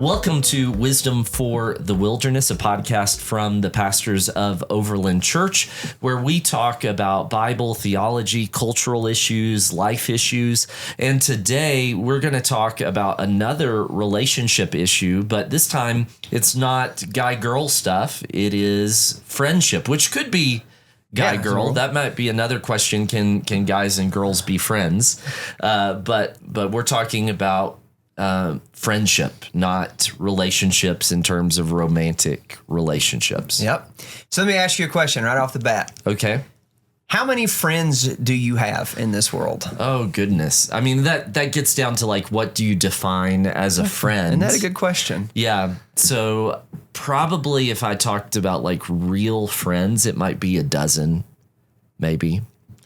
Welcome to Wisdom for the Wilderness, a podcast from the pastors of Overland Church, where we talk about Bible, theology, cultural issues, life issues. And today we're going to talk about another relationship issue, but this time it's not guy-girl stuff. It is friendship, which could be guy-girl. That might be another question. Can guys and girls be friends? But we're talking about friendship, not relationships in terms of romantic relationships. Yep. So let me ask you a question right off the bat. Okay. How many friends do you have in this world? Oh, goodness. I mean, that gets down to like, what do you define as a friend? Isn't that a good question? Yeah. So probably if I talked about like real friends, it might be a dozen, maybe.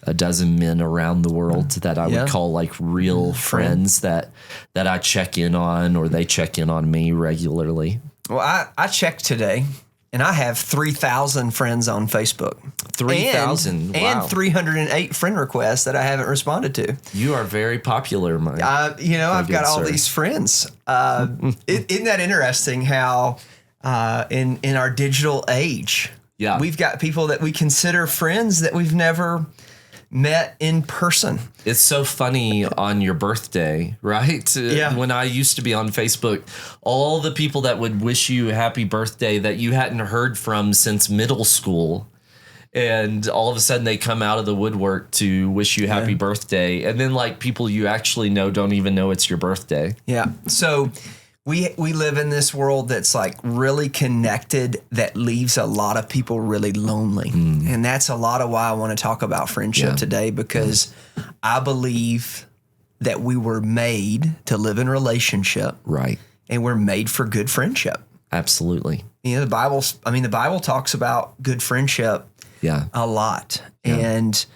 A dozen men around the world that I would call like real friends that I check in on, or they check in on me regularly. Well, I checked today, and I have 3,000 friends on Facebook. 3,000? Wow. And 308 friend requests that I haven't responded to. You are very popular, Mike. I've got all these friends. Isn't that interesting how in our digital age, we've got people that we consider friends that we've never met in person. It's so funny on your birthday, right? Yeah. When I used to be on Facebook, all the people that would wish you a happy birthday that you hadn't heard from since middle school, and all of a sudden they come out of the woodwork to wish you happy birthday, and then like people you actually know don't even know it's your birthday. Yeah. So we live in this world that's like really connected that leaves a lot of people really lonely. And that's a lot of why I want to talk about friendship today, because I believe that we were made to live in relationship. Right. And we're made for good friendship. Absolutely. You know, the Bible talks about good friendship a lot. Yeah. And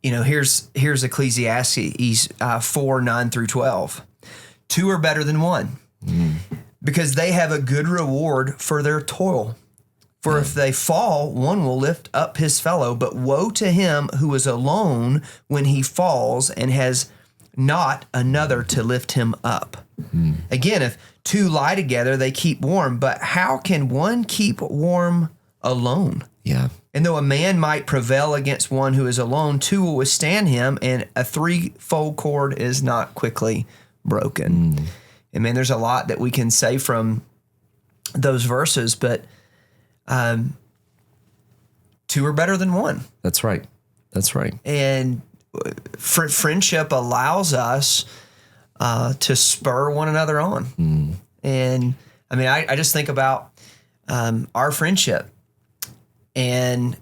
here's Ecclesiastes 4:9-12. Two are better than one, because they have a good reward for their toil. For if they fall, one will lift up his fellow, but woe to him who is alone when he falls and has not another to lift him up. Again, if two lie together, they keep warm, but how can one keep warm alone? Yeah. And though a man might prevail against one who is alone, two will withstand him, and a threefold cord is not quickly broken. And man, there's a lot that we can say from those verses, but two are better than one. That's right. That's right. And friendship allows us to spur one another on. And I mean, I just think about our friendship and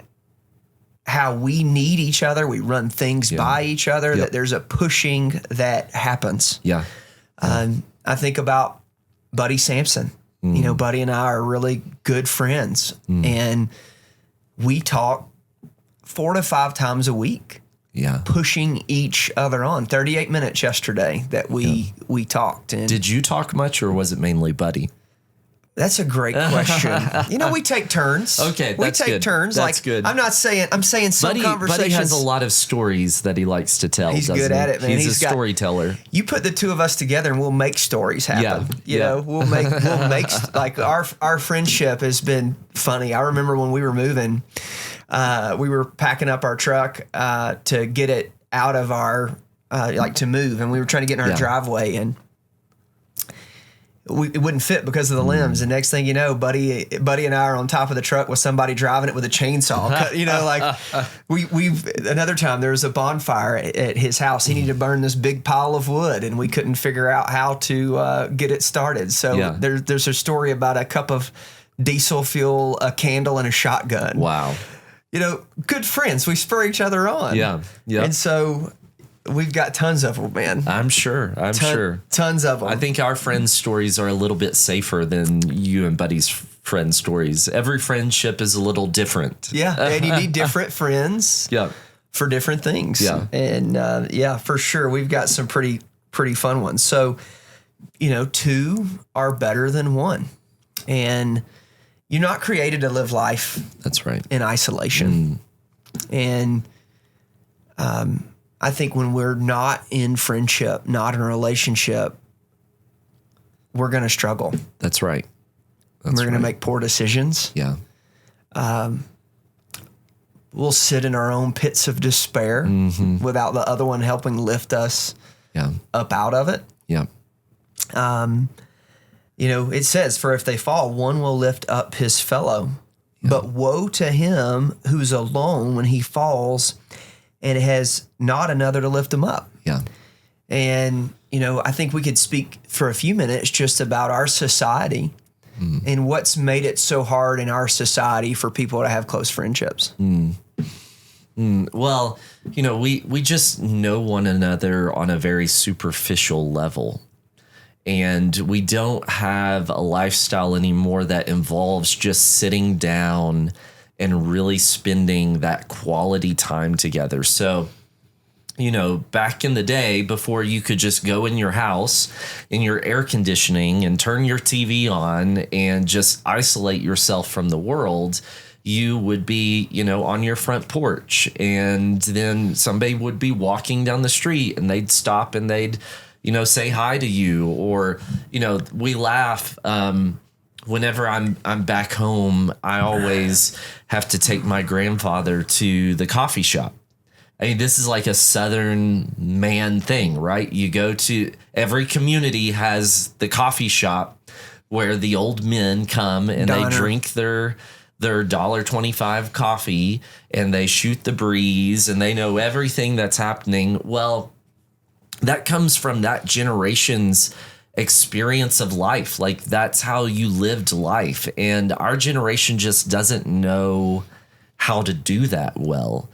how we need each other. We run things by each other, that there's a pushing that happens. Yeah. I think about Buddy Sampson. You know, Buddy and I are really good friends, and we talk 4 to 5 times a week. Yeah. Pushing each other on. 38 minutes yesterday that we talked. And did you talk much, or was it mainly Buddy? That's a great question. We take turns. Okay, we take good. turns. That's good. I'm saying some conversations. Buddy has a lot of stories that he likes to tell. He's good at it, man. He's a storyteller. You put the two of us together, and we'll make stories happen. You know, we'll make like our friendship has been funny. I remember when we were moving, we were packing up our truck to get it out of our to move, and we were trying to get in our driveway, and it wouldn't fit because of the limbs. And next thing you know, Buddy and I are on top of the truck with somebody driving it with a chainsaw. Another time there was a bonfire at his house. He needed to burn this big pile of wood, and we couldn't figure out how to get it started. So there's a story about a cup of diesel fuel, a candle, and a shotgun. Wow. Good friends. We spur each other on. Yeah. Yeah. And so we've got tons of them, man. I'm sure. Tons of them. I think our friends' stories are a little bit safer than you and Buddy's friend stories. Every friendship is a little different. Yeah, and you need different friends for different things. Yeah. And for sure, we've got some pretty fun ones. So, two are better than one. And you're not created to live life That's right. in isolation. And I think when we're not in friendship, not in a relationship, we're going to struggle. That's right. We're going to make poor decisions. Yeah. We'll sit in our own pits of despair without the other one helping lift us up out of it. Yeah. It says, for if they fall, one will lift up his fellow. Yeah. But woe to him who's alone when he falls and has not another to lift him up. Yeah. And, I think we could speak for a few minutes just about our society and what's made it so hard in our society for people to have close friendships. Well, we just know one another on a very superficial level. And we don't have a lifestyle anymore that involves just sitting down and really spending that quality time together. So, back in the day, before you could just go in your house in your air conditioning and turn your TV on and just isolate yourself from the world, you would be, on your front porch, and then somebody would be walking down the street and they'd stop and they'd, say hi to you. Or, we laugh. Whenever I'm back home, I always have to take my grandfather to the coffee shop. I mean, this is like a Southern man thing, right? You go to every community has the coffee shop where the old men come and they drink their $1.25 coffee and they shoot the breeze and they know everything that's happening. Well, that comes from that generation's experience of life. Like, that's how you lived life. And our generation just doesn't know how to do that well.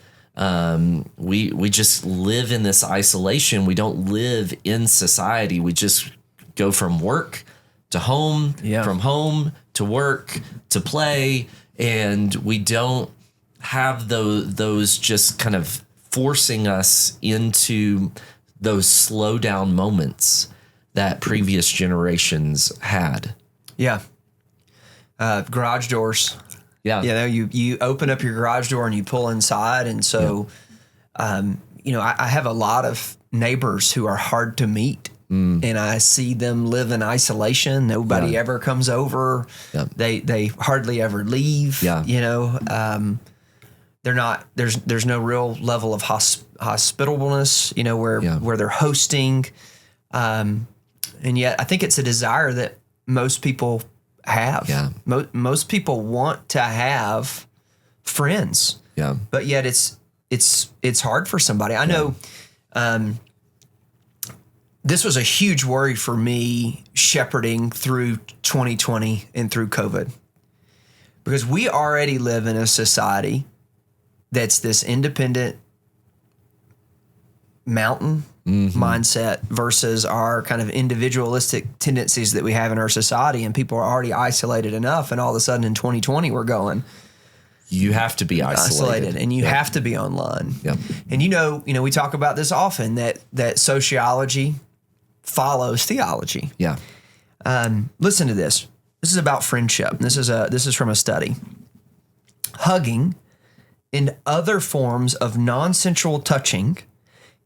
We just live in this isolation. We don't live in society. We just go from work to home, from home to work to play. And we don't have those just kind of forcing us into those slow down moments that previous generations had. Yeah. Garage doors. Yeah. You open up your garage door and you pull inside. And so, I have a lot of neighbors who are hard to meet. And I see them live in isolation. Nobody ever comes over. Yeah. They hardly ever leave. Yeah. They're not. There's no real level of hospitableness. Where they're hosting, and yet I think it's a desire that most people have. Yeah. Most people want to have friends. Yeah. But yet it's hard for somebody. I know. This was a huge worry for me shepherding through 2020 and through COVID, because we already live in a society that's this independent mountain mindset versus our kind of individualistic tendencies that we have in our society. And people are already isolated enough. And all of a sudden in 2020, we're going, you have to be isolated and you have to be online. Yep. And we talk about this often, that sociology follows theology. Yeah. Listen to this. This is about friendship. This is from a study. Hugging and other forms of non-sensual touching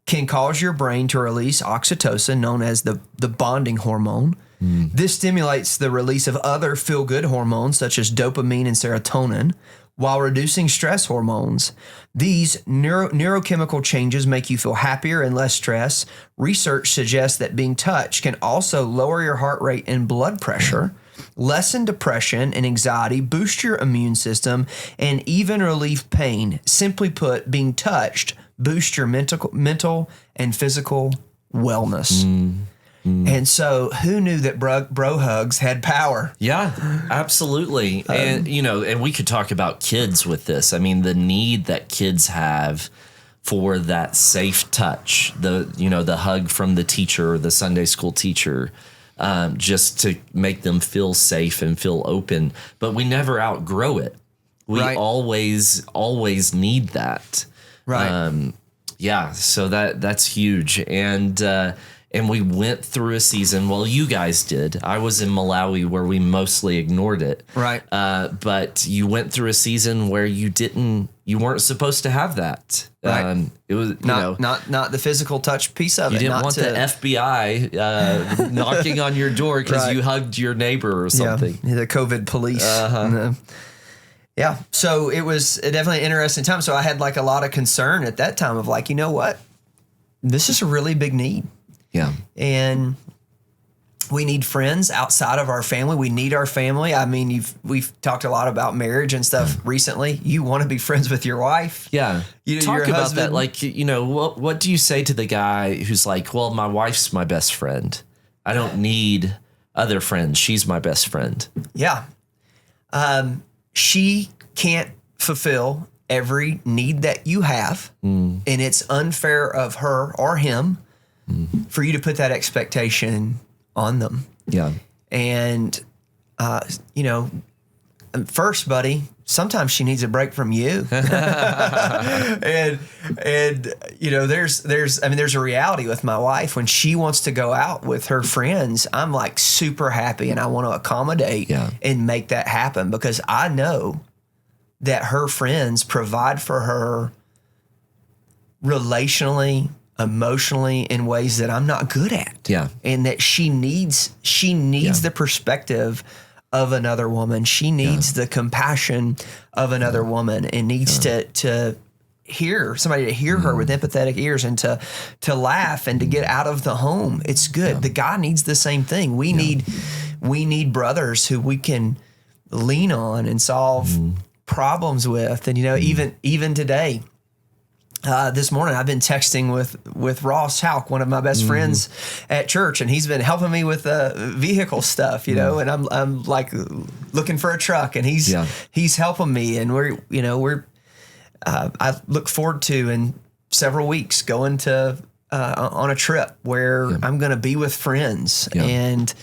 can cause your brain to release oxytocin, known as the bonding hormone. This stimulates the release of other feel-good hormones such as dopamine and serotonin, while reducing stress hormones. These neurochemical changes make you feel happier and less stressed. Research suggests that being touched can also lower your heart rate and blood pressure, lessen depression and anxiety, boost your immune system, and even relieve pain. Simply put, being touched boosts your mental and physical wellness. And so who knew that bro hugs had power? Yeah, absolutely. And we could talk about kids with this. I mean, the need that kids have for that safe touch, the hug from the teacher or the Sunday school teacher, just to make them feel safe and feel open. But we never outgrow it. We always need that. Right. So that's huge. And we went through a season, well, you guys did. I was in Malawi where we mostly ignored it. Right. But you went through a season where you didn't you weren't supposed to have that. Right. It was not the physical touch piece of you it. didn't not want the FBI knocking on your door because Right. you hugged your neighbor or something. Yeah, the COVID police. Yeah. So it was definitely an interesting time. So I had like a lot of concern at that time of like, you know what? This is a really big need. Yeah. And we need friends outside of our family. We need our family. I mean, we've talked a lot about marriage and stuff recently. You want to be friends with your wife. Yeah. Talk your about husband. that. Like, what do you say to the guy who's like, well, my wife's my best friend. I don't need other friends. She's my best friend. Yeah. She can't fulfill every need that you have. And it's unfair of her or him for you to put that expectation on them. Yeah. And, first, buddy, sometimes she needs a break from you. and there's a reality with my wife. When she wants to go out with her friends, I'm like super happy and I want to accommodate and make that happen because I know that her friends provide for her relationally, emotionally in ways that I'm not good at. Yeah. And that she needs the perspective of another woman. She needs the compassion of another woman and needs to hear somebody to hear her with empathetic ears and to laugh and to get out of the home. It's good. The guy needs the same thing. We need brothers who we can lean on and solve problems with. And even today, this morning I've been texting with Ross Hauk, one of my best friends at church, and he's been helping me with vehicle stuff, and I'm like looking for a truck, and he's helping me, and I look forward to in several weeks going to on a trip where I'm going to be with friends, and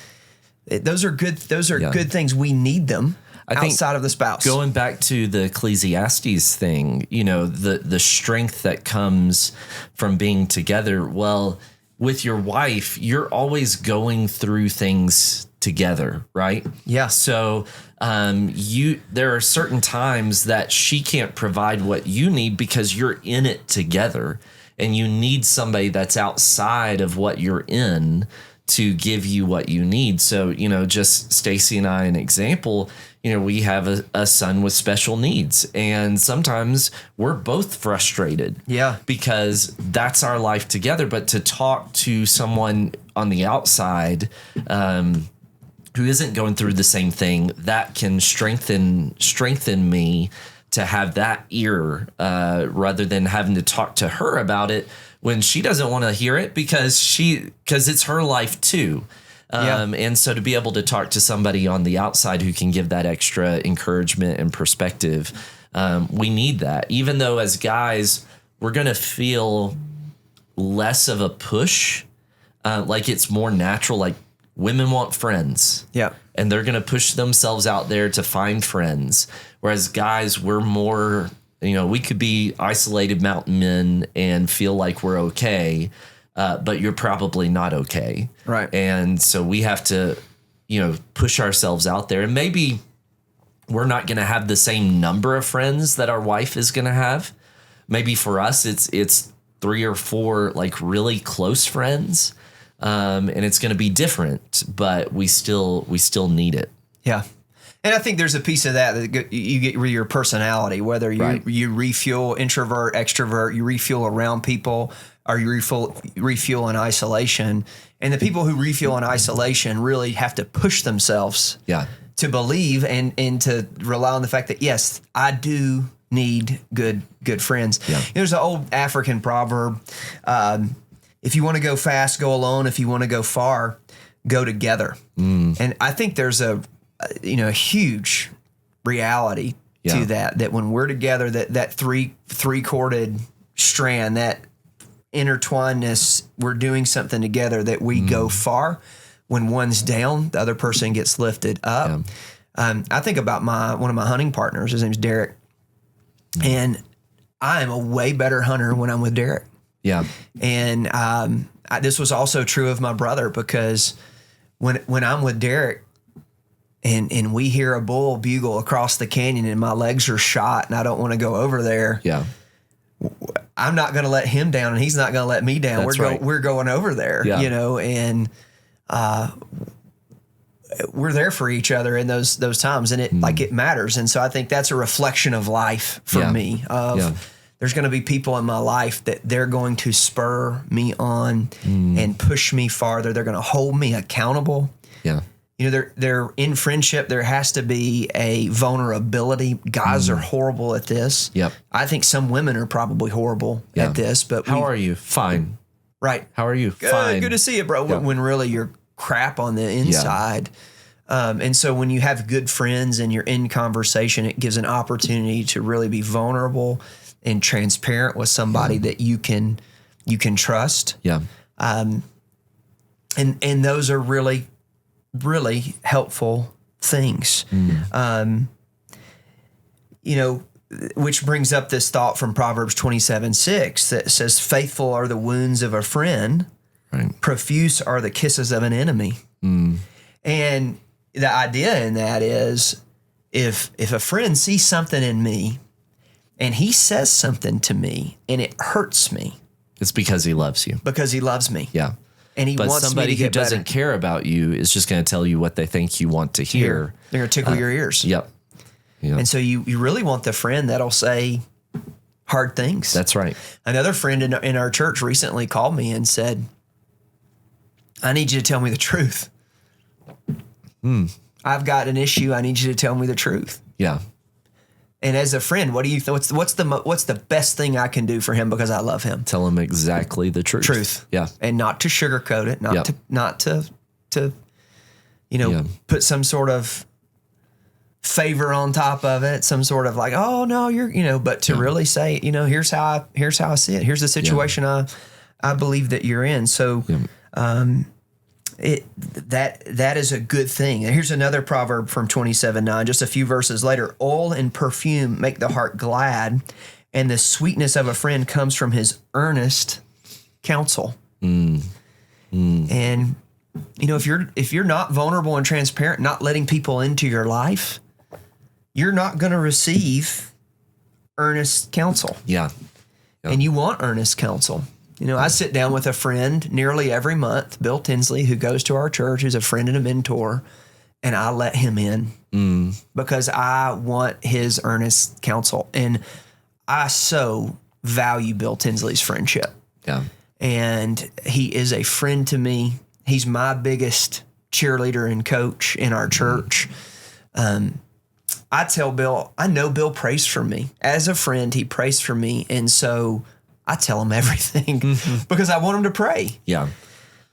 those are good good things. We need them. Outside of the spouse. Going back to the Ecclesiastes thing, the strength that comes from being together. Well, with your wife, you're always going through things together, right? Yeah. So there are certain times that she can't provide what you need because you're in it together, and you need somebody that's outside of what you're in to give you what you need. So, just Stacy and I, an example, we have a son with special needs, and sometimes we're both frustrated. Yeah. Because that's our life together. But to talk to someone on the outside, who isn't going through the same thing, that can strengthen me to have that ear, rather than having to talk to her about it when she doesn't want to hear it because it's her life too. And so to be able to talk to somebody on the outside who can give that extra encouragement and perspective, we need that. Even though as guys, we're going to feel less of a push, like it's more natural, like women want friends. Yeah. And they're going to push themselves out there to find friends. Whereas guys, we're more, we could be isolated mountain men and feel like we're okay. But you're probably not okay. Right. And so we have to, push ourselves out there. And maybe we're not going to have the same number of friends that our wife is going to have. Maybe for us, it's 3 or 4 like really close friends. And it's going to be different, but we still need it. Yeah. And I think there's a piece of that you get with your personality, whether you refuel introvert, extrovert, you refuel around people, or you refuel in isolation. And the people who refuel in isolation really have to push themselves to believe and to rely on the fact that, yes, I do need good friends. Yeah. There's an old African proverb, if you want to go fast, go alone. If you want to go far, go together. And I think there's a huge reality to that when we're together, that three-corded strand, that intertwinedness, we're doing something together, that we go far. When one's down, the other person gets lifted up. I think about one of my hunting partners. His name's Derek. And I am a way better hunter when I'm with Derek. Yeah. And this was also true of my brother, because when I'm with Derek, and we hear a bull bugle across the canyon and my legs are shot and I don't want to go over there. Yeah. I'm not going to let him down and he's not going to let me down. We're going over there, and we're there for each other in those times, and it matters. And so I think that's a reflection of life for me. There's going to be people in my life that they're going to spur me on and push me farther. They're going to hold me accountable. Yeah. They're in friendship. There has to be a vulnerability. Guys are horrible at this. Yep. I think some women are probably horrible at this. But how are you? Fine. Right. How are you? Fine. Good to see you, bro. Yeah. When really you're crap on the inside. And so when you have good friends and you're in conversation, it gives an opportunity to really be vulnerable and transparent with somebody that you can trust. Yeah. And those are really helpful things. Which brings up this thought from Proverbs 27:6 that says, faithful are the wounds of a friend, right. Profuse are the kisses of an enemy. And the idea in that is if a friend sees something in me and he says something to me and it hurts me, it's because he loves you. Because he loves me. Yeah. And he wants somebody me to get who doesn't care about you is just going to tell you what they think you want to hear. They're going to tickle your ears. Yep. And so you really want the friend that'll say hard things. That's right. Another friend in our church recently called me and said, I need you to tell me the truth. I've got an issue. I need you to tell me the truth. Yeah. And as a friend, what do you what's the best thing I can do for him because I love him? Tell him exactly the truth. Yeah. And not to sugarcoat it, not to put some sort of favor on top of it, some sort of like, oh no, you're but to really say, here's how I see it. Here's the situation I believe that you're in. So that is a good thing. And here's another proverb from 27:9, just a few verses later. Oil and perfume make the heart glad, and the sweetness of a friend comes from his earnest counsel. And if you're not vulnerable and transparent, not letting people into your life, you're not going to receive earnest counsel. Yeah. And you want earnest counsel. I sit down with a friend nearly every month, Bill Tinsley, who goes to our church, who's a friend and a mentor, and I let him in because I want his earnest counsel. And I so value Bill Tinsley's friendship. Yeah. And he is a friend to me. He's my biggest cheerleader and coach in our church. I tell Bill, I know Bill prays for me. As a friend, he prays for me. And so I tell him everything because I want him to pray. Yeah.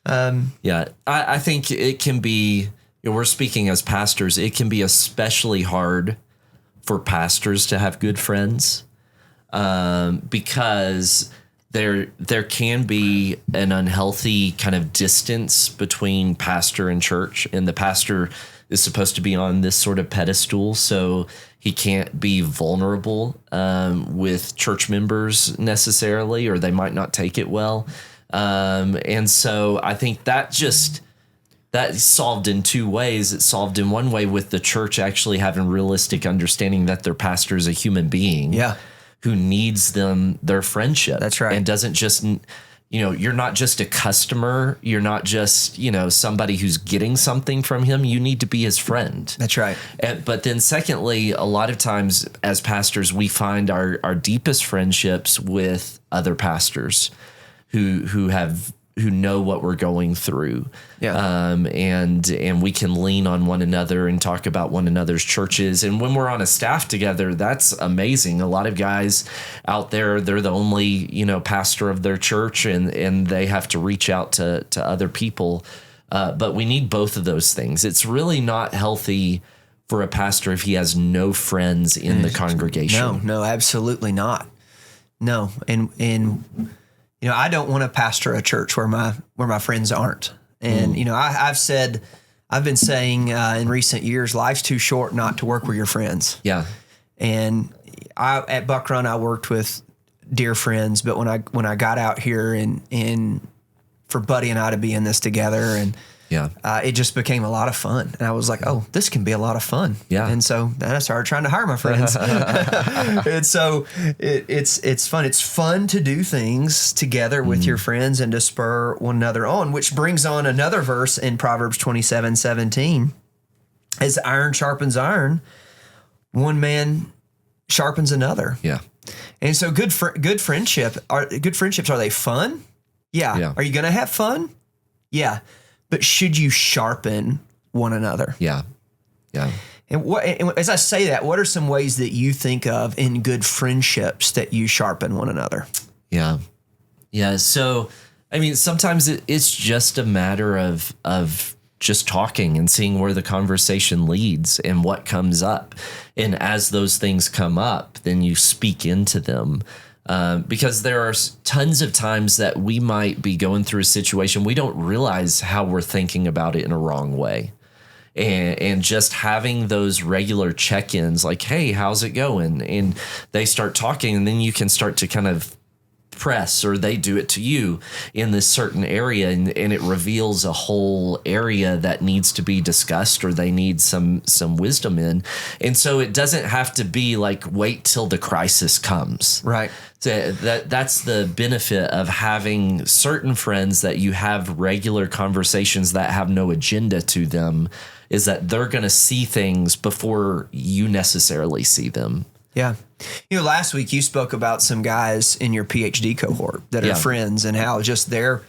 I think it can be, we're speaking as pastors, it can be especially hard for pastors to have good friends because there can be an unhealthy kind of distance between pastor and church, and the pastor is supposed to be on this sort of pedestal, so he can't be vulnerable with church members necessarily, or they might not take it well. And so I think that's solved in two ways. It's solved in one way with the church actually having realistic understanding that their pastor is a human being who needs their friendship. That's right. And doesn't just... you're not just a customer. You're not just, somebody who's getting something from him. You need to be his friend. That's right. But then secondly, a lot of times as pastors, we find our deepest friendships with other pastors who know what we're going through. Yeah. And we can lean on one another and talk about one another's churches. And when we're on a staff together, that's amazing. A lot of guys out there, they're the only, pastor of their church, and they have to reach out to other people. But we need both of those things. It's really not healthy for a pastor if he has no friends in the congregation. No, absolutely not. No. And I don't want to pastor a church where my friends aren't. And, I've been saying in recent years, life's too short not to work with your friends. Yeah. And at Buck Run, I worked with dear friends, but when I got out here and for Buddy and I to be in this together, and Yeah. It just became a lot of fun. And I was like, oh, this can be a lot of fun. Yeah. And so then I started trying to hire my friends. And so it's fun. It's fun to do things together with your friends and to spur one another on, which brings on another verse in Proverbs 27:17. As iron sharpens iron, one man sharpens another. Yeah. And so good friendships, are they fun? Yeah. Yeah. Are you going to have fun? Yeah. But should you sharpen one another? Yeah. Yeah. And as I say that, what are some ways that you think of in good friendships that you sharpen one another? Yeah. Yeah. So, I mean, sometimes it's just a matter of just talking and seeing where the conversation leads and what comes up. And as those things come up, then you speak into them. Because there are tons of times that we might be going through a situation, we don't realize how we're thinking about it in a wrong way. And just having those regular check-ins like, hey, how's it going? And they start talking, and then you can start to kind of press, or they do it to you in this certain area, and it reveals a whole area that needs to be discussed, or they need some wisdom in. And so it doesn't have to be like wait till the crisis comes. Right. So that's the benefit of having certain friends that you have regular conversations that have no agenda to them, is that they're going to see things before you necessarily see them. Yeah. Last week you spoke about some guys in your PhD cohort that are friends, and how just they're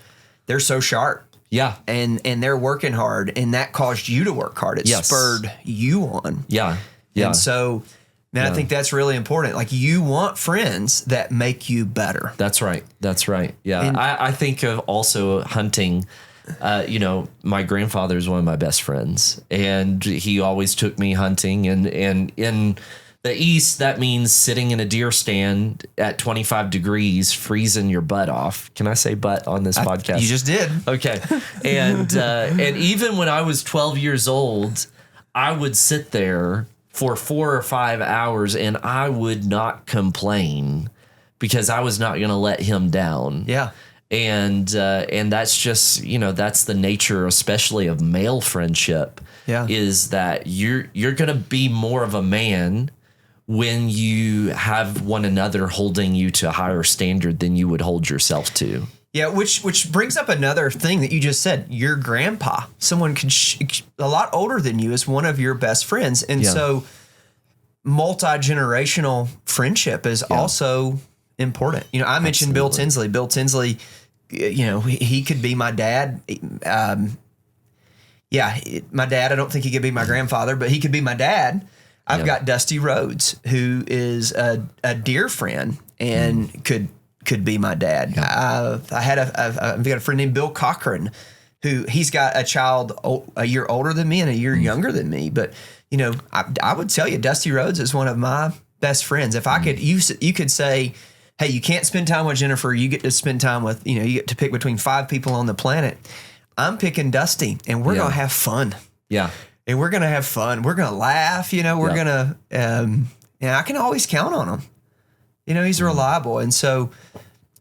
so sharp. Yeah. And they're working hard, and that caused you to work hard. It spurred you on. Yeah. Yeah. And so, man, I think that's really important. Like, you want friends that make you better. That's right. That's right. Yeah. And I think of also hunting. My grandfather is one of my best friends, and he always took me hunting, and in the East, that means sitting in a deer stand at 25 degrees, freezing your butt off. Can I say butt on this podcast? You just did. Okay. And even when I was 12 years old, I would sit there for 4 or 5 hours, and I would not complain because I was not going to let him down. Yeah. And that's just, that's the nature, especially of male friendship, is that you're going to be more of a man when you have one another holding you to a higher standard than you would hold yourself to. Yeah, which brings up another thing that you just said. Your grandpa, someone a lot older than you, is one of your best friends. And so multi-generational friendship is also important. I mentioned Bill Tinsley. Bill Tinsley, he could be my dad. My dad, I don't think he could be my grandfather, but he could be my dad. I've got Dusty Rhodes, who is a dear friend and could be my dad. Yeah. I've got a friend named Bill Cochran, who he's got a child a year older than me and a year younger than me. But, I would tell you, Dusty Rhodes is one of my best friends. If I could, you could say, hey, you can't spend time with Jennifer. You get to spend time with, you get to pick between 5 people on the planet. I'm picking Dusty, and we're going to have fun. Yeah. And we're going to have fun. We're going to laugh. We're going to, I can always count on him. He's reliable. And so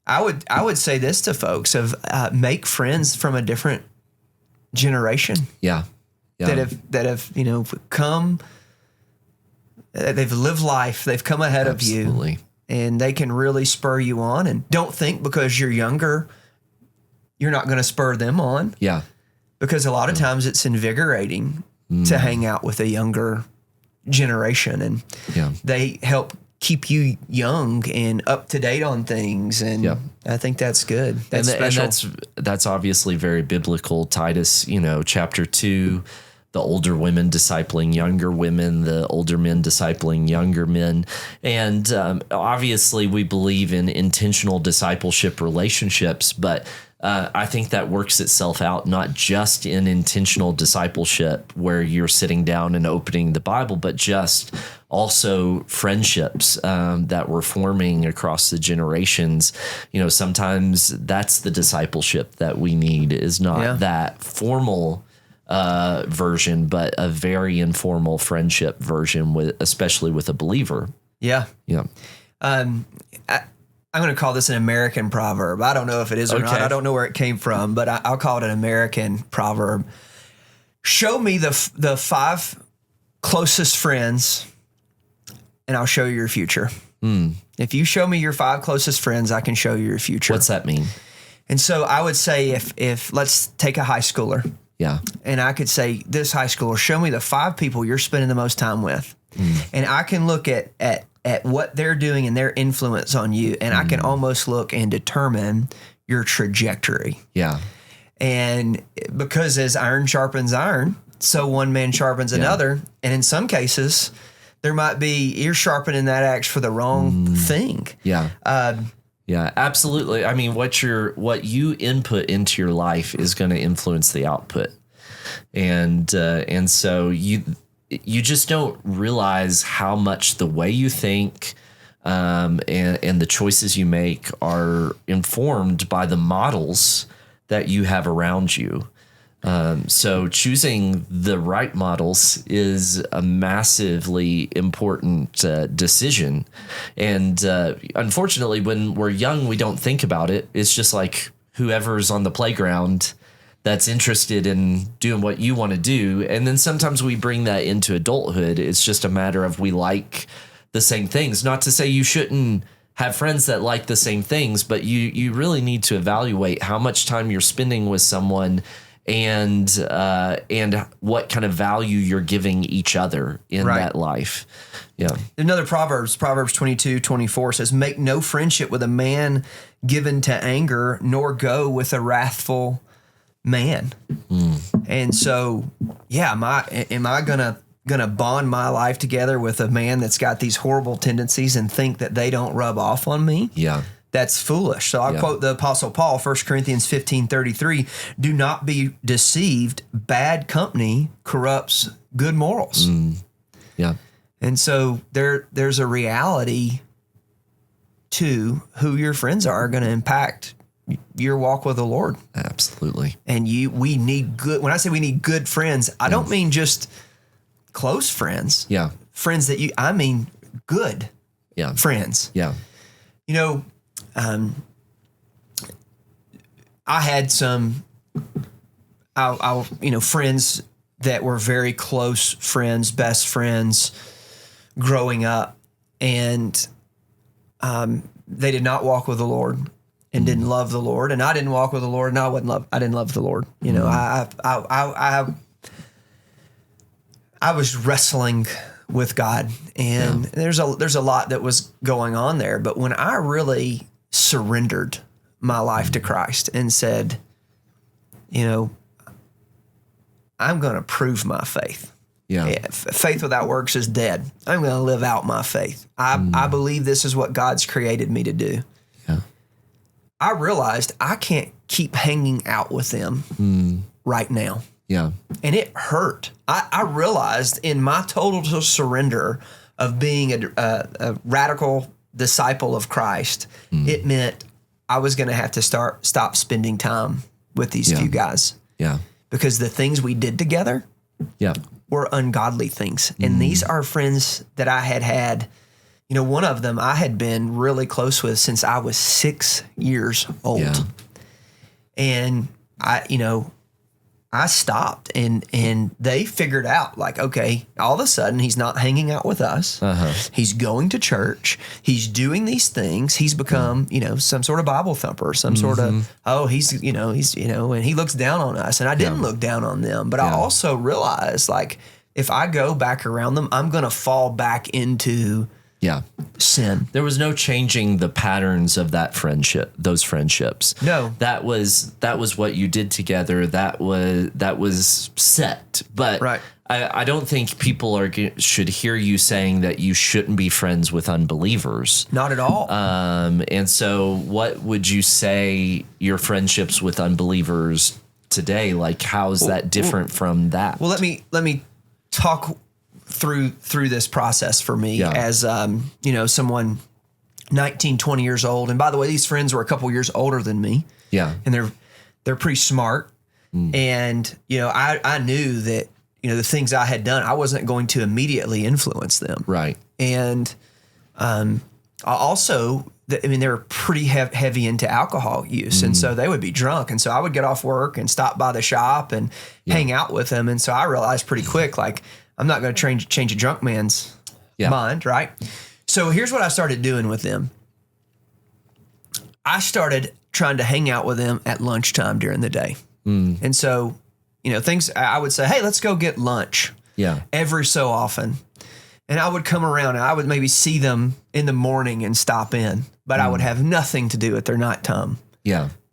I would say this to folks of make friends from a different generation. Yeah. That have come, they've lived life. They've come ahead of you, and they can really spur you on. And don't think because you're younger, you're not going to spur them on. Yeah. Because a lot of times it's invigorating to hang out with a younger generation, and they help keep you young and up to date on things. And I think that's good. That's special. And that's obviously very biblical. Titus, chapter 2, the older women discipling younger women, the older men discipling younger men. And obviously we believe in intentional discipleship relationships, but I think that works itself out not just in intentional discipleship where you're sitting down and opening the Bible, but just also friendships that we're forming across the generations. Sometimes that's the discipleship that we need, is not that formal version, but a very informal friendship version, especially with a believer. Yeah. Yeah. I'm going to call this an American proverb. I don't know if it is or not. I don't know where it came from, but I'll call it an American proverb. Show me the 5 closest friends, and I'll show you your future. If you show me your 5 closest friends, I can show you your future. What's that mean? And so I would say if let's take a high schooler. Yeah. And I could say, this high schooler, show me the 5 people you're spending the most time with. And I can look at what they're doing and their influence on you. And I can almost look and determine your trajectory. Yeah. And because as iron sharpens iron, so one man sharpens another. And in some cases, there might be, you're sharpening that axe for the wrong thing. Yeah. Yeah, absolutely. I mean, what you input into your life is going to influence the output. And so you just don't realize how much the way you think and the choices you make are informed by the models that you have around you. So choosing the right models is a massively important decision. And unfortunately, when we're young, we don't think about it. It's just like whoever's on the playground that's interested in doing what you want to do. And then sometimes we bring that into adulthood. It's just a matter of we like the same things. Not to say you shouldn't have friends that like the same things, but you really need to evaluate how much time you're spending with someone and what kind of value you're giving each other in that life. Yeah. Another Proverbs 22:24 says, make no friendship with a man given to anger, nor go with a wrathful man. And so, yeah, am I gonna bond my life together with a man that's got these horrible tendencies and think that they don't rub off on me? Yeah. That's foolish. So I'll quote the Apostle Paul, 1 Corinthians 15:33, do not be deceived. Bad company corrupts good morals. Yeah. And so there's a reality to who your friends are going to impact your walk with the Lord. Absolutely. And we need good, when I say we need good friends, I don't mean just close friends. Yeah. Friends I mean good friends. Yeah. You know, I had some, friends that were very close friends, best friends growing up, and they did not walk with the Lord and didn't love the Lord, and I didn't walk with the Lord, and I didn't love the Lord. You know, I was wrestling with God, and there's a lot that was going on there. But when I really surrendered my life to Christ and said, you know, I'm going to prove my faith. Yeah. Faith without works is dead. I'm going to live out my faith. I believe this is what God's created me to do. Yeah. I realized I can't keep hanging out with them right now. Yeah. And it hurt. I realized in my total surrender of being a radical disciple of Christ, it meant I was going to have to stop spending time with these few guys. Yeah. Because the things we did together were ungodly things. And these are friends that I had, you know, one of them I had been really close with since I was 6 years old. Yeah. And I stopped and they figured out, like, okay, all of a sudden he's not hanging out with us. He's going to church. He's doing these things. He's become, some sort of Bible thumper, some sort of, and he looks down on us. And I didn't look down on them, but I also realized, like, if I go back around them, I'm going to fall back into sin. There was no changing the patterns of those friendships. No. That was what you did together. That was set. But I don't think people should hear you saying that you shouldn't be friends with unbelievers. Not at all. And so what would you say your friendships with unbelievers today, like, how is that different from that? Well, let me talk through this process for me as, someone 19, 20 years old. And by the way, these friends were a couple years older than me. Yeah. And they're pretty smart. And, I knew that, the things I had done, I wasn't going to immediately influence them. Right. And, Also, they were pretty heavy into alcohol use. And so they would be drunk. And so I would get off work and stop by the shop and hang out with them. And so I realized pretty quick, like, I'm not going to change a drunk man's mind, right? So here's what I started doing with them. I started trying to hang out with them at lunchtime during the day. And so, I would say, hey, let's go get lunch. Yeah. Every so often. And I would come around and I would maybe see them in the morning and stop in, but I would have nothing to do with their nighttime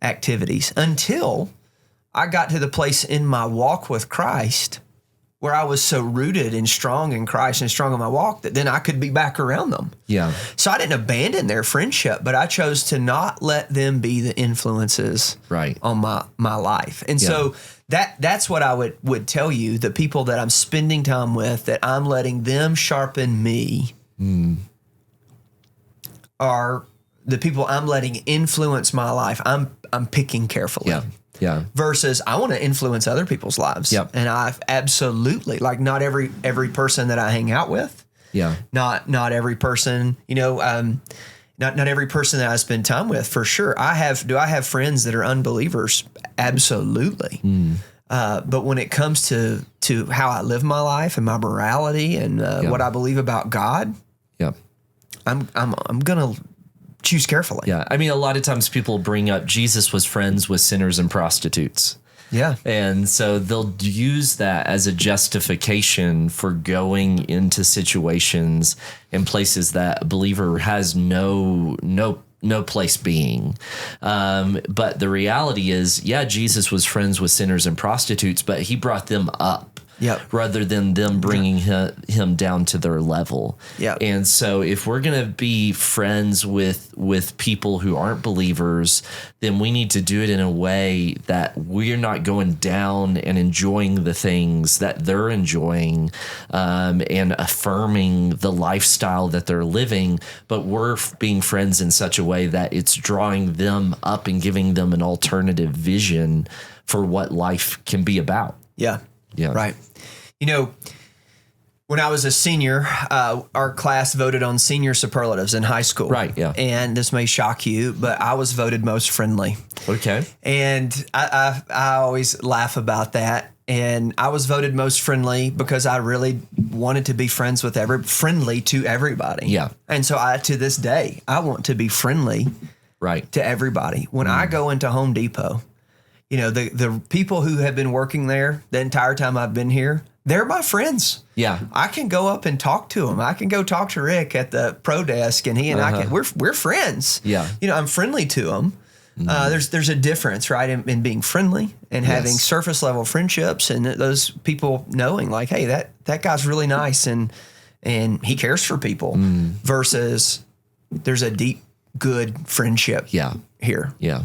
activities until I got to the place in my walk with Christ where I was so rooted and strong in Christ and strong in my walk that then I could be back around them. Yeah. So I didn't abandon their friendship, but I chose to not let them be the influences on my life. And so that's what I would tell you. The people that I'm spending time with, that I'm letting them sharpen me, are the people I'm letting influence my life. I'm picking carefully. Yeah. Versus I want to influence other people's lives. Yep. And I've absolutely, like, not every person that I hang out with. Yeah. Not every person, not every person that I spend time with, for sure. Do I have friends that are unbelievers? Absolutely. But when it comes to how I live my life and my morality and what I believe about God, I'm gonna choose carefully. Yeah. I mean, a lot of times people bring up Jesus was friends with sinners and prostitutes. Yeah. And so they'll use that as a justification for going into situations and places that a believer has no place being. But the reality is, Jesus was friends with sinners and prostitutes, but he brought them up. Rather than them bringing him down to their level. And so if we're going to be friends with people who aren't believers, then we need to do it in a way that we're not going down and enjoying the things that they're enjoying, and affirming the lifestyle that they're living, but we're being friends in such a way that it's drawing them up and giving them an alternative vision for what life can be about. Yeah. Right. When I was a senior, our class voted on senior superlatives in high school. Right. Yeah. And this may shock you, but I was voted most friendly. Okay. And I always laugh about that. And I was voted most friendly because I really wanted to be friendly to everybody. Yeah. And so to this day, I want to be friendly to everybody. When I go into Home Depot, the people who have been working there the entire time I've been here, they're my friends. Yeah. I can go up and talk to them. I can go talk to Rick at the pro desk, and he and I we're friends. Yeah. I'm friendly to them. There's a difference, right, in being friendly and having surface level friendships, and those people knowing, like, hey, that guy's really nice and he cares for people, versus there's a deep, good friendship here. Yeah.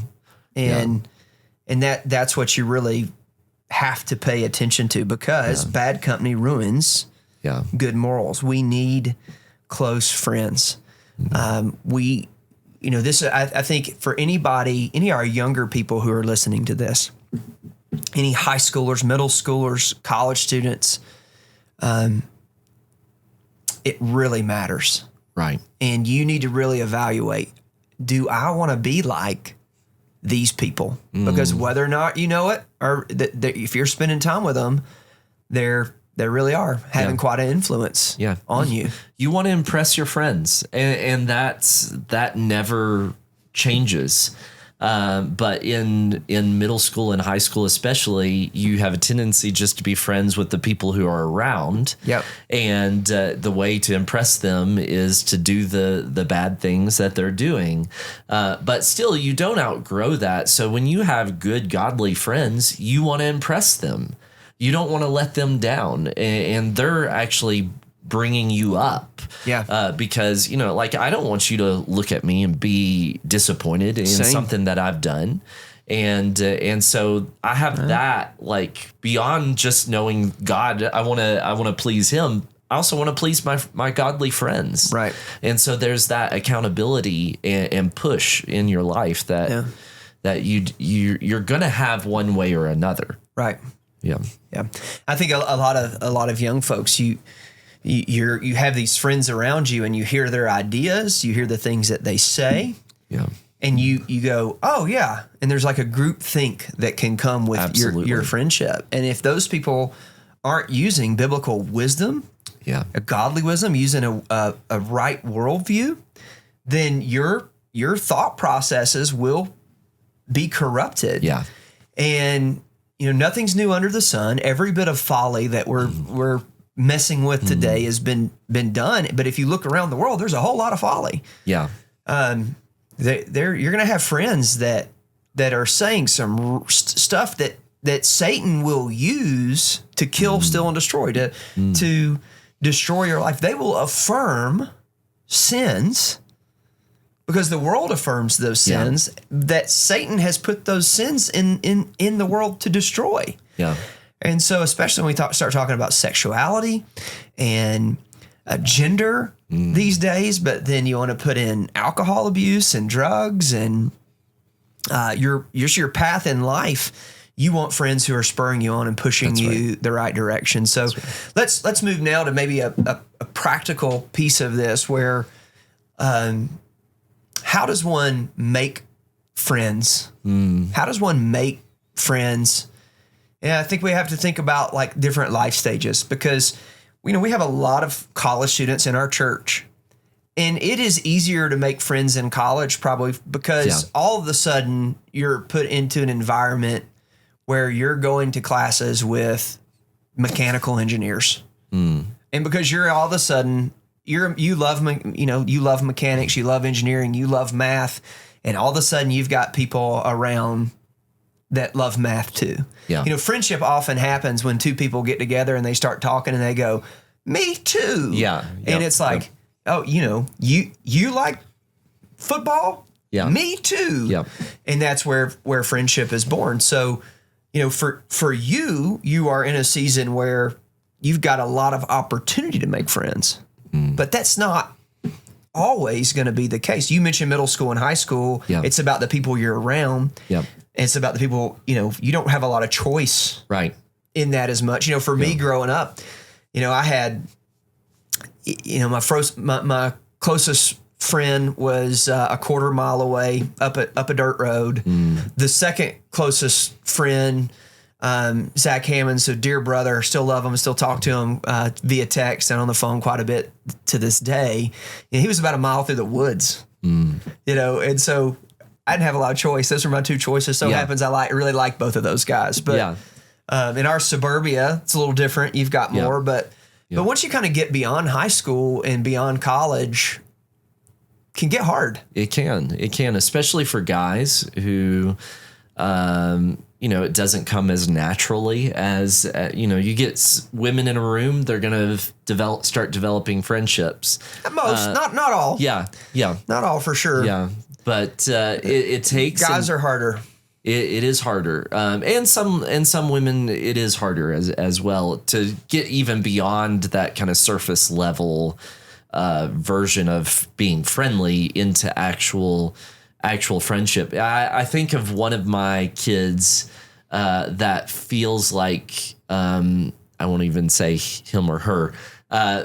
And that's what you really have to pay attention to, because bad company ruins good morals. We need close friends. I think for anybody, any of our younger people who are listening to this, any high schoolers, middle schoolers, college students, it really matters. Right. And you need to really evaluate, do I want to be like these people? Because whether or not you know it, or if you're spending time with them, they really are having quite an influence on you. You want to impress your friends, and that never changes. But in middle school and high school especially, you have a tendency just to be friends with the people who are around. Yep. And the way to impress them is to do the bad things that they're doing. But still, you don't outgrow that. So when you have good, godly friends, you want to impress them. You don't want to let them down. And they're actually bringing you up. Yeah. Because, I don't want you to look at me and be disappointed in something that I've done. And so I have that, like, beyond just knowing God, I want to please him. I also want to please my godly friends. Right. And so there's that accountability and push in your life that you're going to have one way or another. Right. Yeah. Yeah. I think a lot of young folks, you have these friends around you, and you hear their ideas, you hear the things that they say, and you go, oh yeah, and there's like a group think that can come with your friendship. And if those people aren't using biblical wisdom, a godly wisdom, using a right worldview, then your thought processes will be corrupted. And nothing's new under the sun. Every bit of folly that we're messing with today has been done. But if you look around the world, there's a whole lot of folly. You're going to have friends that are saying some stuff that Satan will use to kill, steal, and destroy, to destroy your life. They will affirm sins because the world affirms those sins that Satan has put those sins in the world to destroy. And so, especially when we start talking about sexuality and gender these days, but then you want to put in alcohol abuse and drugs and your path in life. You want friends who are spurring you on and pushing you the right direction. So let's move now to maybe a practical piece of this where how does one make friends? How does one make friends? And I think we have to think about like different life stages because we have a lot of college students in our church. And it is easier to make friends in college probably because all of a sudden you're put into an environment where you're going to classes with mechanical engineers. And because you're all of a sudden you love mechanics, you love engineering, you love math, and all of a sudden you've got people around that love math too. Friendship often happens when two people get together and they start talking and they go, me too. And it's like, oh, you like football? Me too. And that's where friendship is born. So, for you are in a season where you've got a lot of opportunity to make friends, but that's not always going to be the case. You mentioned middle school and high school. It's about the people you're around. It's about the people, you don't have a lot of choice in that as much. For me growing up, I had, my closest friend was a quarter mile away up a dirt road. The second closest friend, Zach Hammond, so dear brother, still love him, still talk to him via text and on the phone quite a bit to this day. And he was about a mile through the woods, and so I didn't have a lot of choice. Those were my two choices. So happens I really like both of those guys. But in our suburbia, it's a little different. You've got more, but once you kind of get beyond high school and beyond college, it can get hard. It can, especially for guys who, it doesn't come as naturally as, you get women in a room, they're going to start developing friendships. At most, not all. Not all for sure. But it takes guys are harder. It is harder, and some women it is harder as well to get even beyond that kind of surface level version of being friendly into actual friendship. I think of one of my kids that feels like I won't even say him or her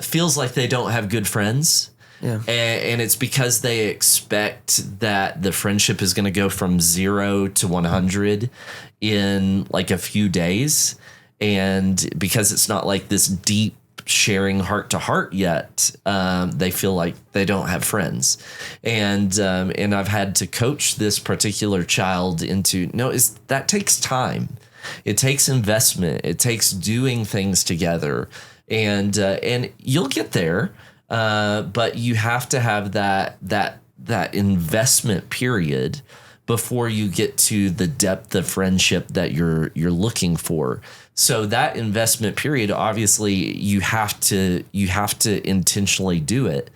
feels like they don't have good friends. And it's because they expect that the friendship is going to go from 0 to 100 in like a few days. And because it's not like this deep sharing heart to heart yet, they feel like they don't have friends. And I've had to coach this particular child into, that takes time. It takes investment. It takes doing things together, and you'll get there. But you have to have that investment period before you get to the depth of friendship that you're looking for. So that investment period, obviously, you have to intentionally do it.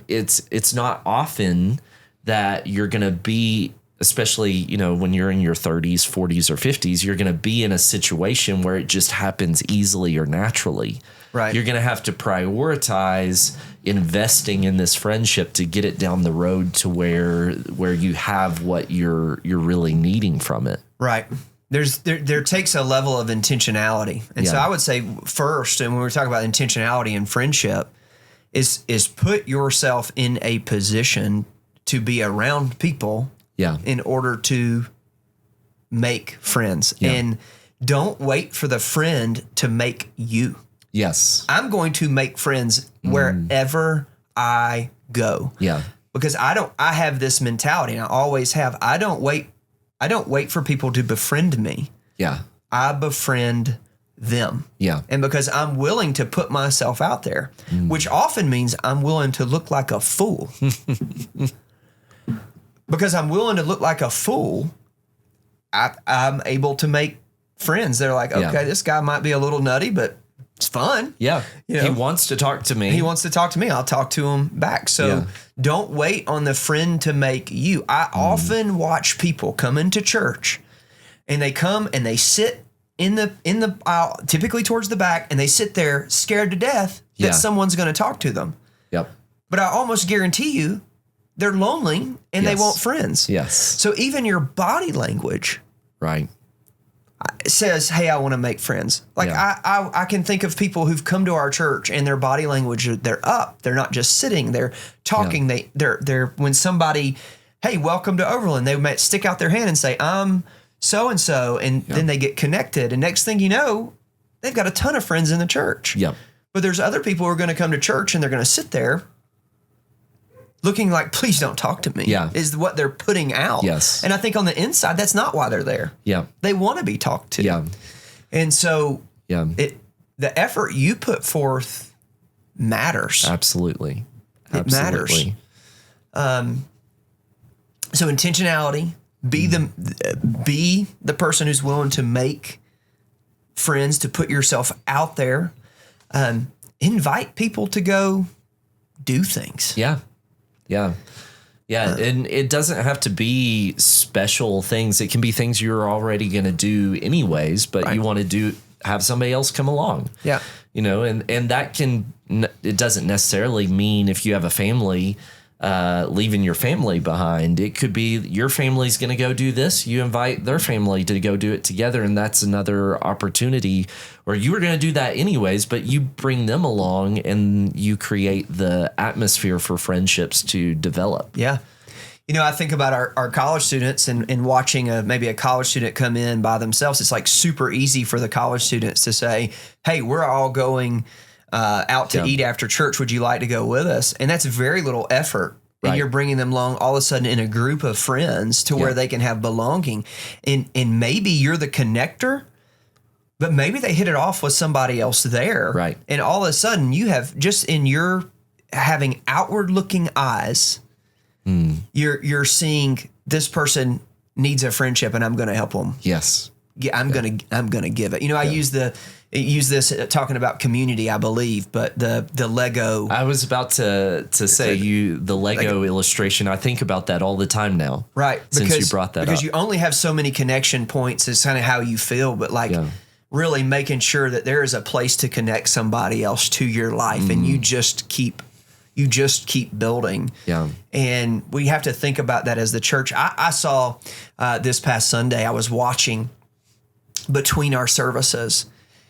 It's not often that you're going to be, especially, when you're in your 30s, 40s, or 50s, you're going to be in a situation where it just happens easily or naturally. Right. You're going to have to prioritize investing in this friendship to get it down the road to where you have what you're really needing from it. Right. there takes a level of intentionality. And so I would say first, and when we're talking about intentionality in friendship, is put yourself in a position to be around people in order to make friends. And don't wait for the friend to make you. Yes. I'm going to make friends wherever I go. Yeah. Because I have this mentality, and I always have. I don't wait for people to befriend me. Yeah. I befriend them. Yeah. And because I'm willing to put myself out there, which often means I'm willing to look like a fool. Because I'm willing to look like a fool, I'm able to make friends. They're like, okay, this guy might be a little nutty, but it's fun. Yeah. You know? He wants to talk to me. He wants to talk to me. I'll talk to him back. So don't wait on the friend to make you. I often watch people come into church, and they come and they sit in the aisle, typically towards the back, and they sit there scared to death that someone's going to talk to them. Yep. But I almost guarantee you they're lonely and they want friends. Yes. So even your body language says, hey, I want to make friends. Like I can think of people who've come to our church and their body language, they're up. They're not just sitting, they're talking. They're when somebody, hey, welcome to Overland, they might stick out their hand and say, I'm so-and-so. And then they get connected. And next thing you know, they've got a ton of friends in the church. Yep. But there's other people who are going to come to church and they're going to sit there looking like, please don't talk to me, is what they're putting out. Yes. And I think on the inside, that's not why they're there. Yeah. They want to be talked to. Yeah. And so the effort you put forth matters. Absolutely. It matters. So intentionality, be the person who's willing to make friends, to put yourself out there, invite people to go do things. Yeah. Yeah. Yeah. And it doesn't have to be special things. It can be things you're already going to do anyways, but you want to have somebody else come along. Yeah. You know, and that it doesn't necessarily mean if you have a family, leaving your family behind. It could be your family's going to go do this. You invite their family to go do it together. And that's another opportunity, or you were going to do that anyways, but you bring them along and you create the atmosphere for friendships to develop. Yeah. You know, I think about our college students and watching maybe a college student come in by themselves. It's like super easy for the college students to say, hey, we're all going out to eat after church. Would you like to go with us? And that's very little effort. And you're bringing them along all of a sudden in a group of friends to where they can have belonging. And maybe you're the connector, but maybe they hit it off with somebody else there. Right. And all of a sudden you have, just in your having outward looking eyes, you're seeing this person needs a friendship and I'm going to help them. Yes. Yeah, I'm gonna give it. You know, I use this talking about community, I believe, but the Lego. I was about to say the Lego illustration. I think about that all the time now. Right. Since you brought that up. Because you only have so many connection points is kind of how you feel, but really making sure that there is a place to connect somebody else to your life, and you just keep building. Yeah. And we have to think about that as the church. I saw this past Sunday, I was watching between our services.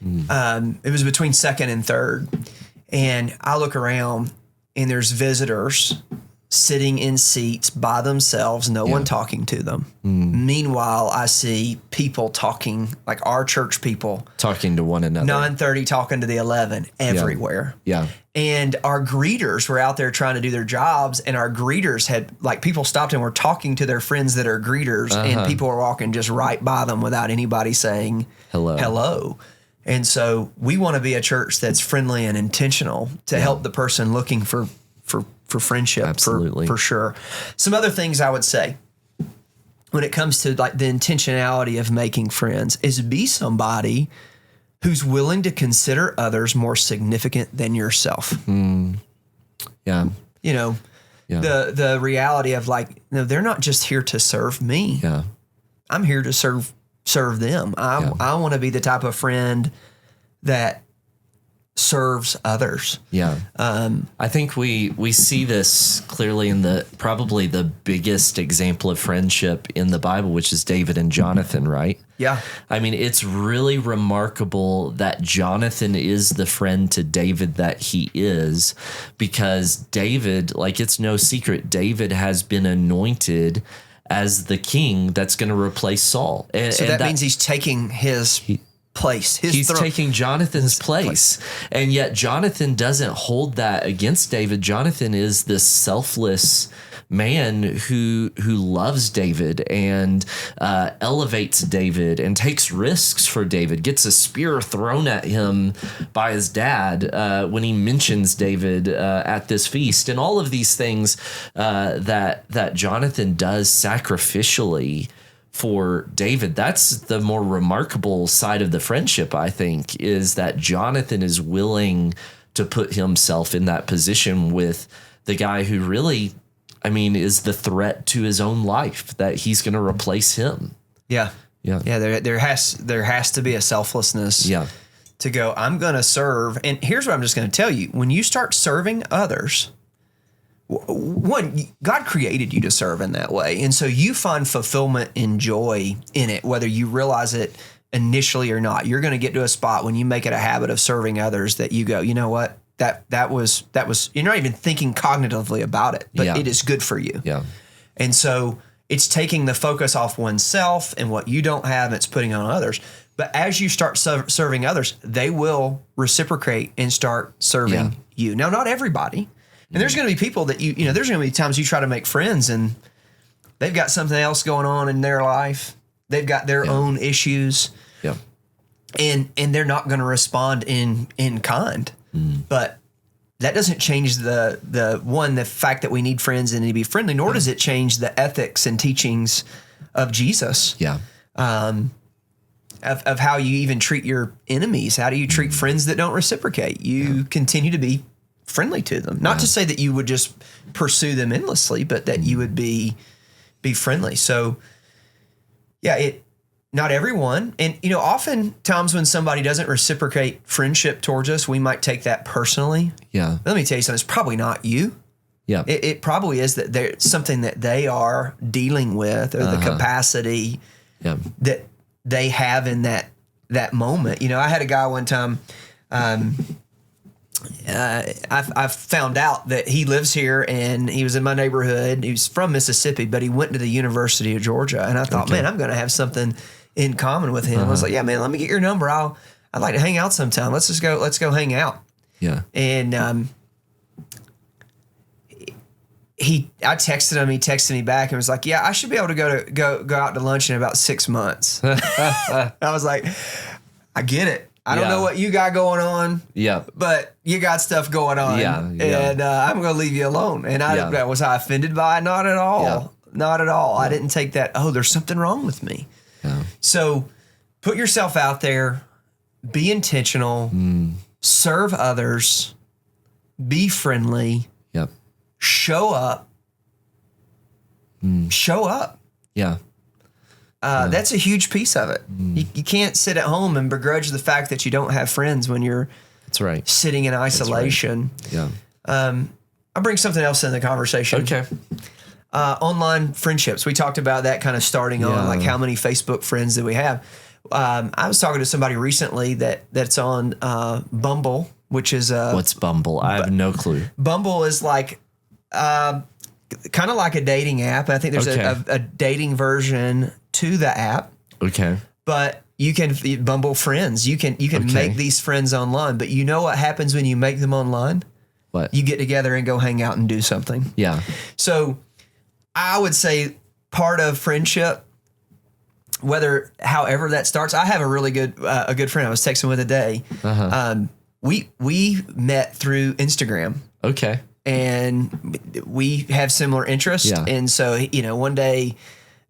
It was between second and third. And I look around and there's visitors sitting in seats by themselves, no one talking to them. Meanwhile, I see people talking, like our church people. Talking to one another. 9:30 talking to the 11 everywhere. Yeah. And our greeters were out there trying to do their jobs, and our greeters had, like, people stopped and were talking to their friends that are greeters, and people were walking just right by them without anybody saying hello. And so we want to be a church that's friendly and intentional to help the person looking for friendship. Absolutely. For sure. Some other things I would say when it comes to like the intentionality of making friends is be somebody who's willing to consider others more significant than yourself. Yeah. You know, the reality of like, no, they're not just here to serve me. Yeah. I'm here to serve them. I want to be the type of friend that serves others. Yeah. I think we see this clearly in probably the biggest example of friendship in the Bible, which is David and Jonathan, right? Yeah. I mean, it's really remarkable that Jonathan is the friend to David that he is, because David, like, it's no secret, David has been anointed as the king that's going to replace Saul. So that means he's taking his place. He's taking Jonathan's place. And yet Jonathan doesn't hold that against David. Jonathan is this selfless man who loves David and elevates David and takes risks for David, gets a spear thrown at him by his dad when he mentions David at this feast, and all of these things that Jonathan does sacrificially for David. That's the more remarkable side of the friendship, I think, is that Jonathan is willing to put himself in that position with the guy who really, I mean, is the threat to his own life, that he's going to replace him. Yeah. Yeah. Yeah. There has to be a selflessness to go, I'm going to serve. And here's what I'm just going to tell you. When you start serving others, one, God created you to serve in that way. And so you find fulfillment and joy in it, whether you realize it initially or not. You're going to get to a spot when you make it a habit of serving others that you go, you know what? That was, you're not even thinking cognitively about it, but it is good for you. Yeah. And so it's taking the focus off oneself and what you don't have, and it's putting on others. But as you start serving others, they will reciprocate and start serving you. Now, not everybody. And there's going to be people that you know, there's going to be times you try to make friends and they've got something else going on in their life. They've got their own issues. Yeah. And they're not going to respond in kind. But that doesn't change the fact that we need friends and need to be friendly, nor does it change the ethics and teachings of Jesus. Yeah. Of how you even treat your enemies. How do you treat friends that don't reciprocate? You continue to be friendly to them. Not to say that you would just pursue them endlessly, but that you would be friendly. So not everyone. And, you know, oftentimes when somebody doesn't reciprocate friendship towards us, we might take that personally. Yeah. But let me tell you something. It's probably not you. Yeah. It probably is that there's something that they are dealing with, or the capacity that they have in that moment. You know, I had a guy one time, I found out that he lives here and he was in my neighborhood. He was from Mississippi, but he went to the University of Georgia. And I thought, man, I'm going to have something in common with him. I was like, yeah, man, let me get your number. I'd like to hang out sometime. Let's go hang out. Yeah. And I texted him. He texted me back and was like, yeah, I should be able to go out to lunch in about 6 months. I was like, I get it. I don't know what you got going on. Yeah. But you got stuff going on. Yeah. And I'm going to leave you alone. And was I offended by it? Not at all. Yeah. Not at all. I didn't take that, there's something wrong with me. Yeah. So put yourself out there, be intentional, serve others, be friendly. Yep. Show up. Show up. Yeah. That's a huge piece of it. You can't sit at home and begrudge the fact that you don't have friends when you're sitting in isolation. Right. Yeah. I'll bring something else in the conversation. Okay. Online friendships. We talked about that kind of starting on, like how many Facebook friends do we have? I was talking to somebody recently that's on Bumble, which is what's Bumble? I have no clue. Bumble is like kind of like a dating app. I think there's a dating version to the app. Okay. But you can Bumble friends. You can make these friends online. But you know what happens when you make them online? What? You get together and go hang out and do something. Yeah. So I would say part of friendship, however that starts. I have a really good friend I was texting with today. We met through Instagram. Okay. And we have similar interests. Yeah. And so, one day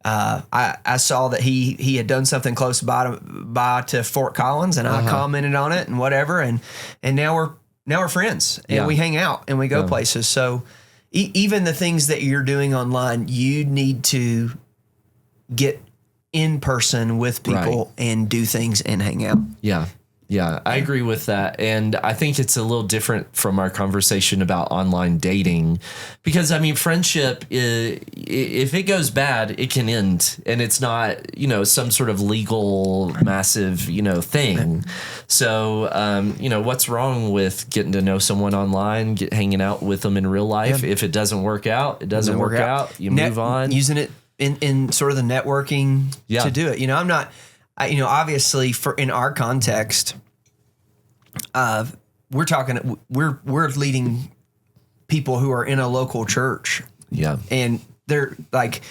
I saw that he had done something close by to Fort Collins, and I commented on it and whatever. And now we're friends, and we hang out and we go places. So even the things that you're doing online, you need to get in person with people and do things and hang out. Yeah. Yeah, I agree with that. And I think it's a little different from our conversation about online dating because, I mean, friendship, if it goes bad, it can end. And it's not, some sort of legal, massive, thing. So, what's wrong with getting to know someone online, hanging out with them in real life? Yeah. If it doesn't work out, it doesn't work out. You move on. Using it in sort of the networking to do it. I'm not... obviously in our context, we're leading people who are in a local church. Yeah. And they're like,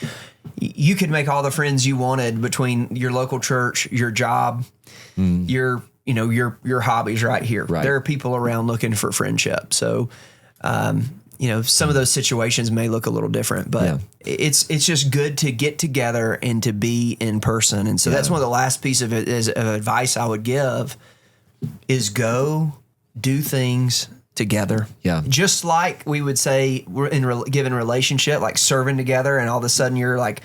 you could make all the friends you wanted between your local church, your job, your hobbies right here. Right. There are people around looking for friendship. So, some of those situations may look a little different, but it's just good to get together and to be in person. And so that's one of the last piece of advice I would give is go do things together. Yeah. Just like we would say we're given relationship, like serving together, and all of a sudden you're like,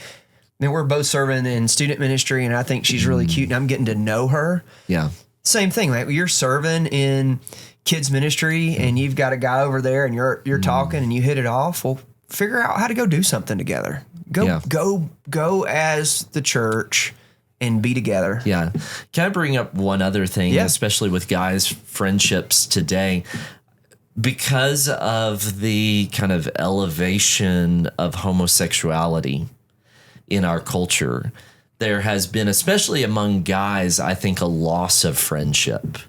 man, we're both serving in student ministry and I think she's really cute and I'm getting to know her. Yeah. Same thing. Like you're serving in kids ministry and you've got a guy over there and you're talking and you hit it off. Well, figure out how to go do something together. Go as the church and be together. Yeah. Can I bring up one other thing, especially with guys' friendships today? Because of the kind of elevation of homosexuality in our culture, there has been, especially among guys, I think a loss of friendship.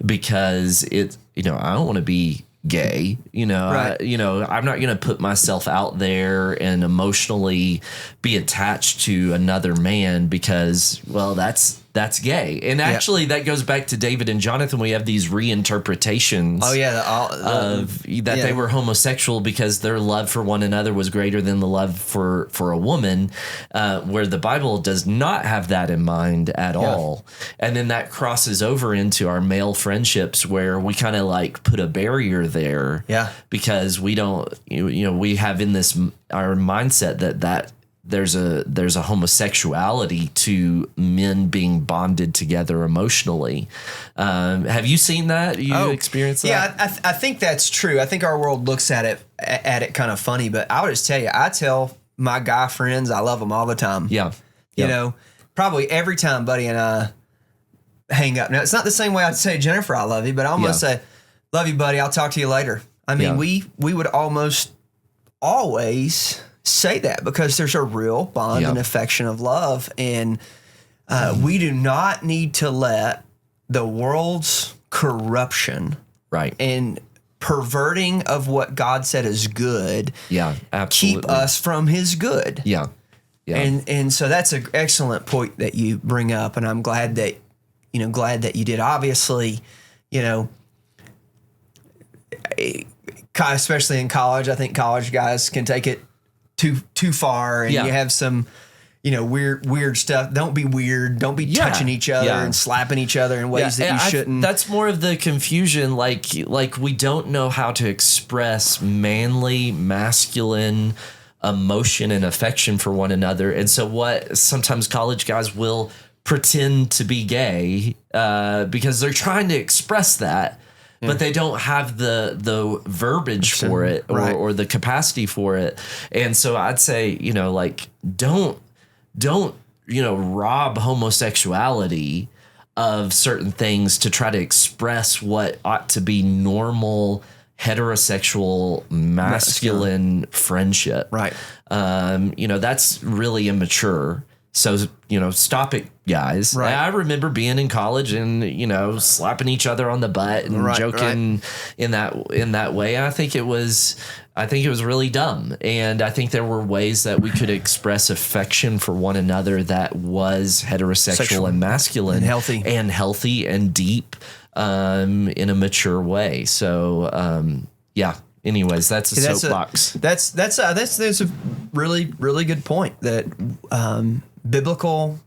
Because I don't want to be gay, Right. I'm not going to put myself out there and emotionally be attached to another man because, well, that's gay. And actually that goes back to David and Jonathan. We have these reinterpretations they were homosexual because their love for one another was greater than the love for a woman, where the Bible does not have that in mind at all. And then that crosses over into our male friendships where we kind of like put a barrier there because we don't, we have in this, our mindset that there's a homosexuality to men being bonded together emotionally. Have you seen that? You experienced that? Yeah, I think that's true. I think our world looks at it kind of funny, but I would just tell you, I tell my guy friends I love them all the time. Yeah. Probably every time Buddy and I hang up. Now, it's not the same way I'd say, Jennifer, I love you, but I almost say, love you, buddy. I'll talk to you later. I mean, we would almost always say that because there's a real bond and affection of love. And we do not need to let the world's corruption and perverting of what God said is good absolutely. keep us from his good. Yeah. And so that's an excellent point that you bring up. And I'm glad that you did. Obviously, especially in college, I think college guys can take it too far, and you have some weird stuff. Don't be weird. Don't be touching each other and slapping each other in ways that you shouldn't. That's more of the confusion. Like we don't know how to express manly, masculine emotion and affection for one another. And so what sometimes college guys will pretend to be gay because they're trying to express that. But they don't have the verbiage for it or the capacity for it. And so I'd say, don't rob homosexuality of certain things to try to express what ought to be normal heterosexual masculine friendship. Right. That's really immature. So, stop it, guys. Right. I remember being in college and, slapping each other on the butt and joking in that way. And I think it was really dumb. And I think there were ways that we could express affection for one another that was heterosexual and masculine and healthy and deep in a mature way. So, anyways, that's a soapbox. That's a really, really good point that biblical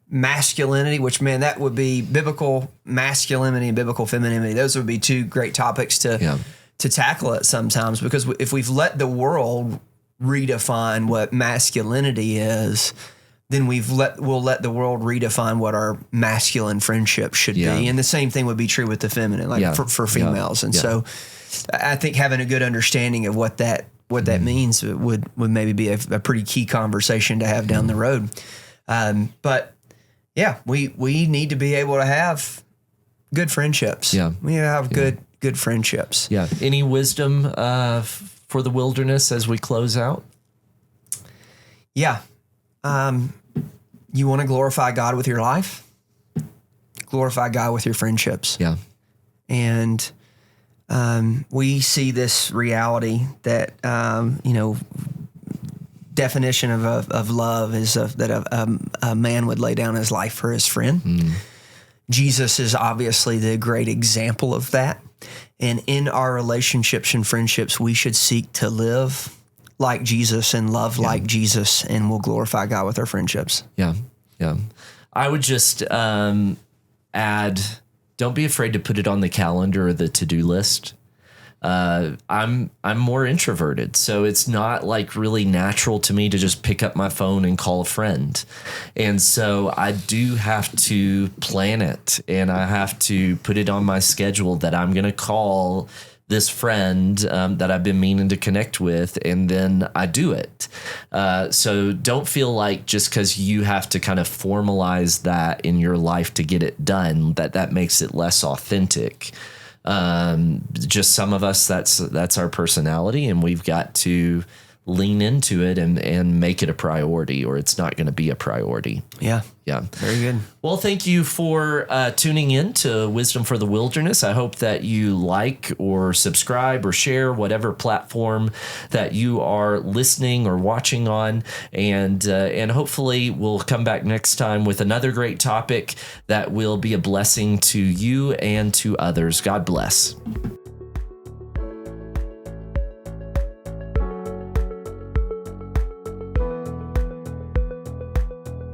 masculinity, which, man, that would be biblical masculinity and biblical femininity. Those would be two great topics to tackle it sometimes, because if we've let the world redefine what masculinity is, then we'll let the world redefine what our masculine friendship should be. And the same thing would be true with the feminine, like for females. And so I think having a good understanding of what that means would maybe be a pretty key conversation to have down the road. But yeah, we need to be able to have good friendships. Yeah. We need to have good friendships. Yeah. Any wisdom for the wilderness as we close out? Yeah. You want to glorify God with your life? Glorify God with your friendships. Yeah. And we see this reality that, definition of love is that a man would lay down his life for his friend. Jesus is obviously the great example of that. And in our relationships and friendships, we should seek to live like Jesus and love like Jesus, and we'll glorify God with our friendships. Yeah. Yeah. I would just add, don't be afraid to put it on the calendar or the to-do list. I'm more introverted, so it's not like really natural to me to just pick up my phone and call a friend. And so I do have to plan it, and I have to put it on my schedule that I'm going to call this friend that I've been meaning to connect with, and then I do it. So don't feel like just because you have to kind of formalize that in your life to get it done, that makes it less authentic. Just some of us, that's our personality, and we've got to lean into it and make it a priority, or it's not going to be a priority. Yeah. Yeah. Very good. Well, thank you for tuning in to Wisdom for the Wilderness. I hope that you like or subscribe or share whatever platform that you are listening or watching on. And hopefully we'll come back next time with another great topic that will be a blessing to you and to others. God bless.